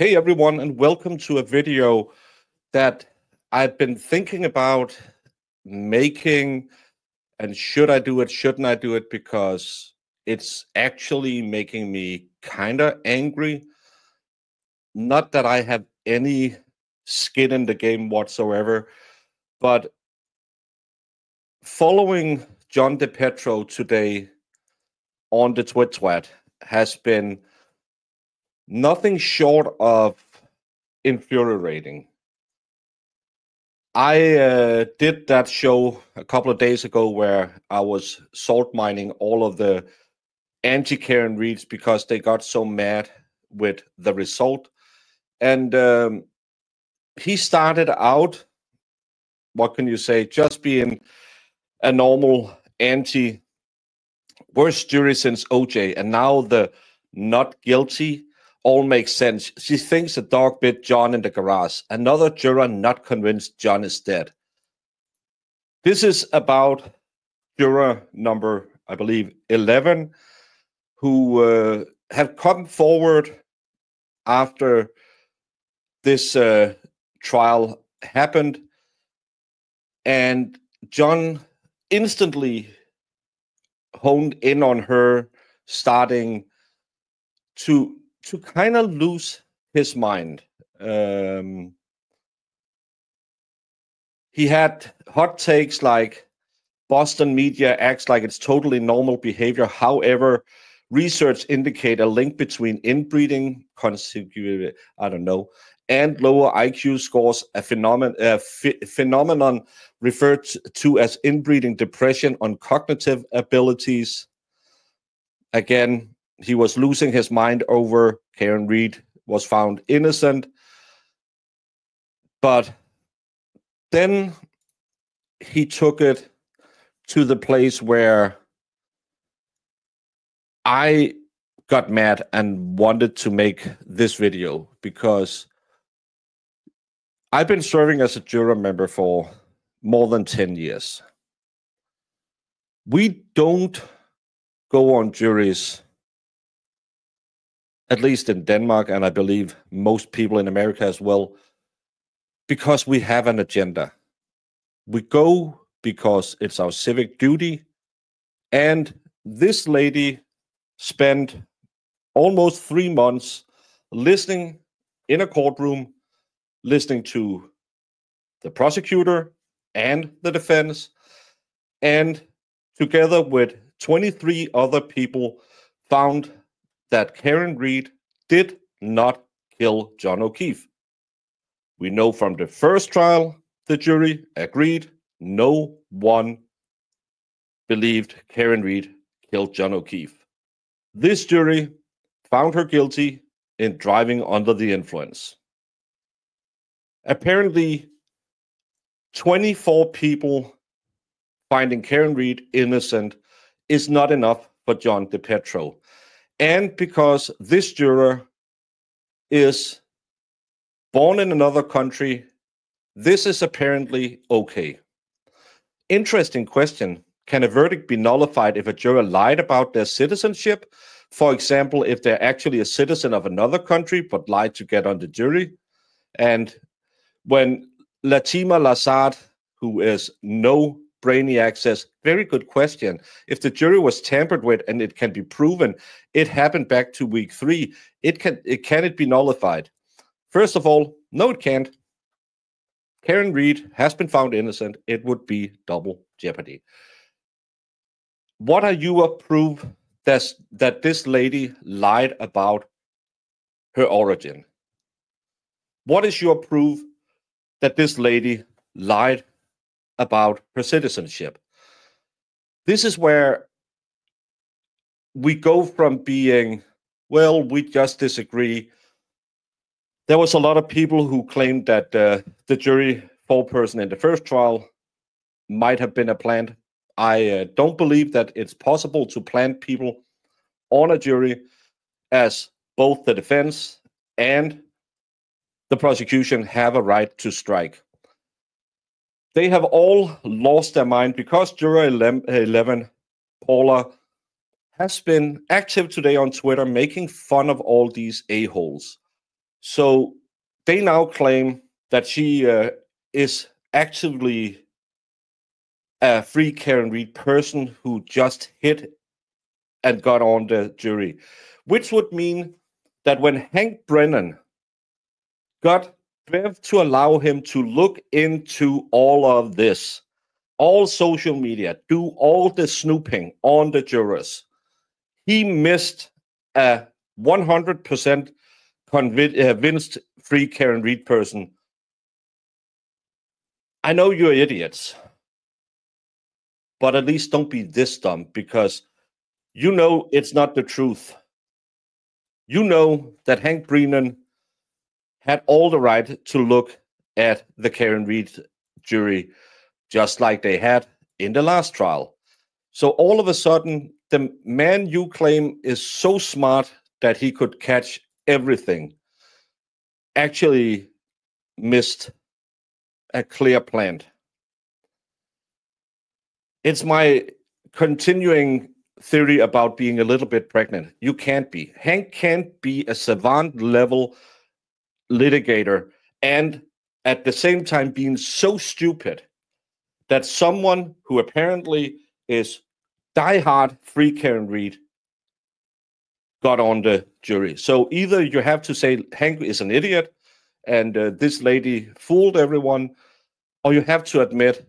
Hey everyone, and welcome to a video that I've been thinking about making. And should I do it? Shouldn't I do it? Because it's actually making me kind of angry. Not that I have any skin in the game whatsoever, but following John DePetro today on the twat has been nothing short of infuriating. I did that show a couple of days ago where I was salt mining all of the anti-Karen Reeds because they got so mad with the result. And he started out, what can you say, just being a normal anti, worst jury since OJ. And now the not guilty all makes sense. She thinks the dog bit John in the garage. Another juror not convinced John is dead. This is about juror number, I believe, 11, who have come forward after this trial happened. And John instantly honed in on her, starting to kind of lose his mind. He had hot takes like Boston media acts like it's totally normal behavior. However, research indicate a link between inbreeding, and lower IQ scores, a phenomenon referred to as inbreeding depression on cognitive abilities. Again, he was losing his mind over Karen Reed was found innocent. But then he took it to the place where I got mad and wanted to make this video because I've been serving as a juror member for more than 10 years. We don't go on juries, at least in Denmark, and I believe most people in America as well, because we have an agenda. We go because it's our civic duty. And this lady spent almost 3 months listening in a courtroom, listening to the prosecutor and the defense, and together with 23 other people found that Karen Reed did not kill John O'Keefe. We know from the first trial, the jury agreed no one believed Karen Reed killed John O'Keefe. This jury found her guilty in driving under the influence. Apparently, 24 people finding Karen Reed innocent is not enough for John DePetro. And because this juror is born in another country, this is apparently okay. Interesting question. Can a verdict be nullified if a juror lied about their citizenship? For example, if they're actually a citizen of another country but lied to get on the jury? And when Latima Lazard, who is no brainiac, says, very good question. If the jury was tampered with and it can be proven it happened back to week 3, can it be nullified? First of all, no, it can't. Karen Reed has been found innocent. It would be double jeopardy. What are your proof that this lady lied about her origin? What is your proof that this lady lied about her citizenship? This is where we go from being, well, we just disagree. There was a lot of people who claimed that the jury foreperson in the first trial might have been a plant. I don't believe that it's possible to plant people on a jury, as both the defense and the prosecution have a right to strike. They have all lost their mind because juror 11, Paula, has been active today on Twitter making fun of all these a-holes. So they now claim that she is actively a free Karen Reed person who just hit and got on the jury, which would mean that when Hank Brennan got Bev to allow him to look into all of this, all social media, do all the snooping on the jurors, he missed a 100% convinced free Karen Reed person. I know you're idiots, but at least don't be this dumb, because you know it's not the truth. You know that Hank Brennan had all the right to look at the Karen Reed jury, just like they had in the last trial. So all of a sudden, the man you claim is so smart that he could catch everything actually missed a clear plan. It's my continuing theory about being a little bit pregnant. You can't be. Hank can't be a savant level litigator and at the same time being so stupid that someone who apparently is diehard free Karen Reed got on the jury. So either you have to say Hank is an idiot and this lady fooled everyone, or you have to admit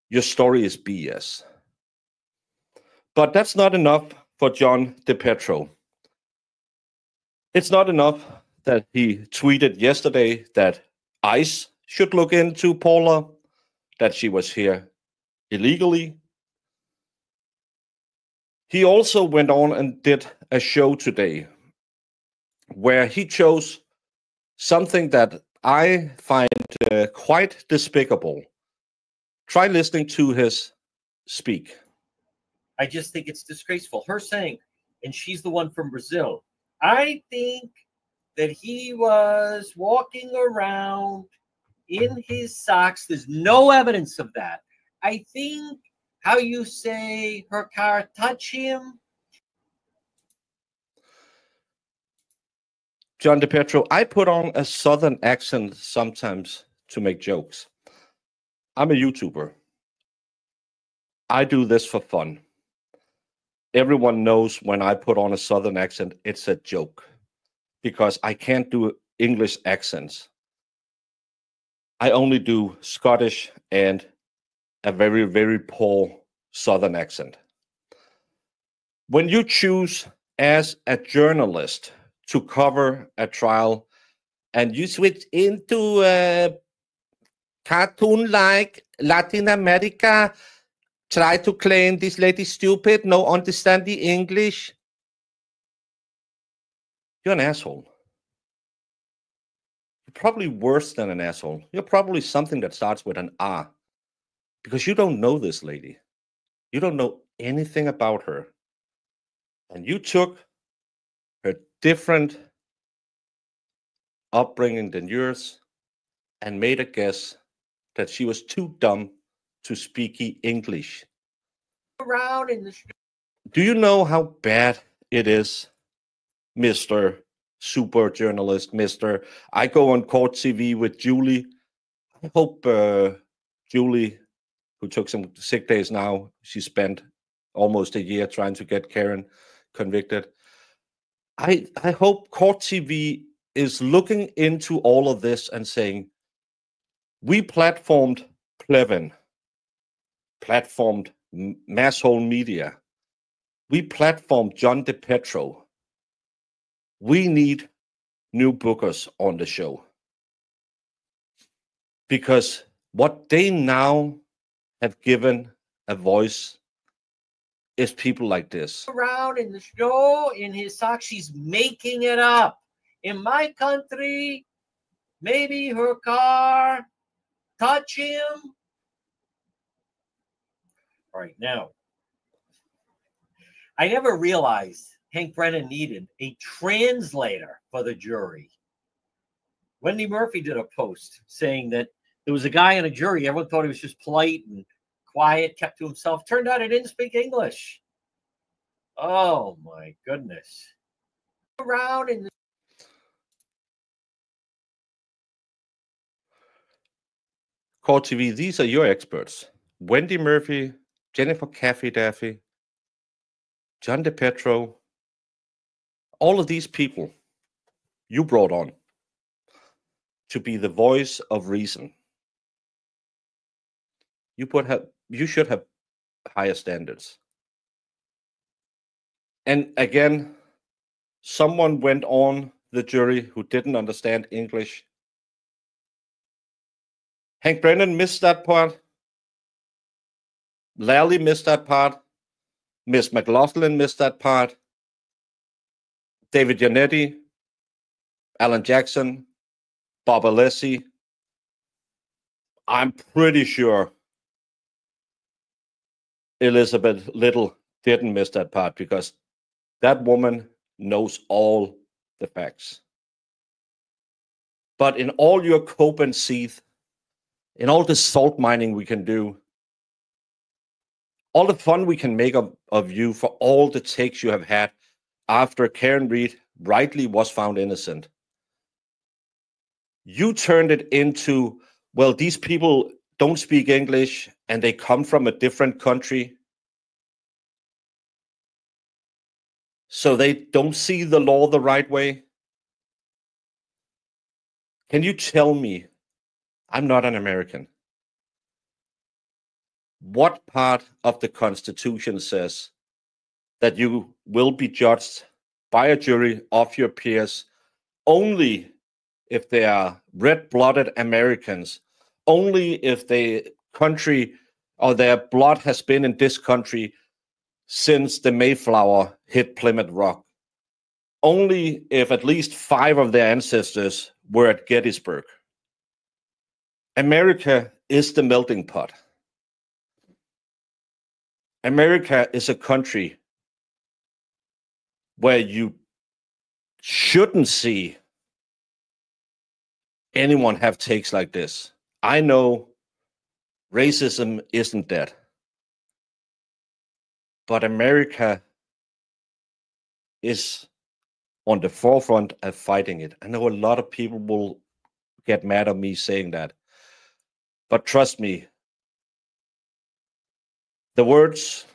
your story is BS. But that's not enough for John DePetro. It's not enough that he tweeted yesterday that ICE should look into Paula, that she was here illegally. He also went on and did a show today where he chose something that I find quite despicable. Try listening to his speak. I just think it's disgraceful. Her saying, and she's the one from Brazil, I think that he was walking around in his socks. There's no evidence of that. I think how you say her car touched him. John DePetro, I put on a Southern accent sometimes to make jokes. I'm a YouTuber. I do this for fun. Everyone knows when I put on a Southern accent, it's a joke because I can't do English accents. I only do Scottish and a very, very poor Southern accent. When you choose as a journalist to cover a trial and you switch into a cartoon like Latin America, try to claim this lady stupid, no understand the English, you're an asshole. You're probably worse than an asshole. You're probably something that starts with an R, because you don't know this lady. You don't know anything about her. And you took her different upbringing than yours and made a guess that she was too dumb to speak English. Around in the Do you know how bad it is, Mr. Super Journalist, Mr. I go on court TV with Julie. I hope Julie, who took some sick days now, she spent almost a year trying to get Karen convicted. I hope court TV is looking into all of this and saying, we platformed Plevin, platformed Masshole Media, we platformed John DePetro. We need new bookers on the show. Because what they now have given a voice is people like this. Around in the snow in his socks, she's making it up. In my country, maybe her car touch him. All right, now, I never realized Hank Brennan needed a translator for the jury. Wendy Murphy did a post saying that there was a guy in a jury. Everyone thought he was just polite and quiet, kept to himself. Turned out he didn't speak English. Oh, my goodness. Around in the Court TV, these are your experts. Wendy Murphy, Jennifer Caffey Daffy, John DePetro, all of these people you brought on to be the voice of reason. You should have higher standards. And again, someone went on the jury who didn't understand English. Hank Brennan missed that part. Lally missed that part. Miss McLaughlin missed that part. David Yannetti, Alan Jackson, Bob Alessi. I'm pretty sure Elizabeth Little didn't miss that part because that woman knows all the facts. But in all your cope and seethe, in all the salt mining we can do, all the fun we can make of you for all the takes you have had after Karen Read rightly was found innocent, you turned it into, well, these people don't speak English and they come from a different country, so they don't see the law the right way. Can you tell me, I'm not an American, what part of the Constitution says that you will be judged by a jury of your peers only if they are red-blooded Americans, only if the country or their blood has been in this country since the Mayflower hit Plymouth Rock, only if at least 5 of their ancestors were at Gettysburg? America is the melting pot. America is a country where you shouldn't see anyone have takes like this. I know racism isn't dead, but America is on the forefront of fighting it. I know a lot of people will get mad at me saying that, but trust me, the words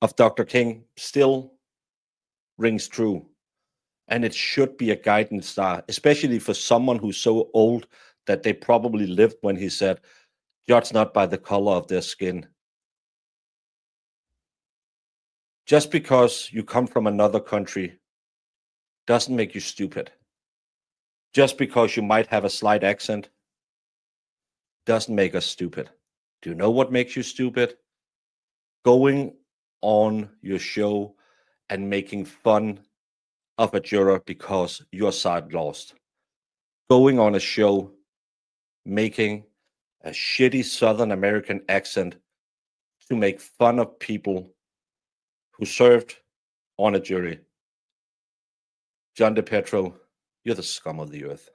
of Dr. King still rings true, and it should be a guiding star, especially for someone who's so old that they probably lived when he said, judge not by the color of their skin. Just because you come from another country doesn't make you stupid. Just because you might have a slight accent doesn't make us stupid. Do you know what makes you stupid? Going on your show and making fun of a juror because your side lost. Going on a show making a shitty Southern American accent to make fun of people who served on a jury. John DePetro, you're the scum of the earth.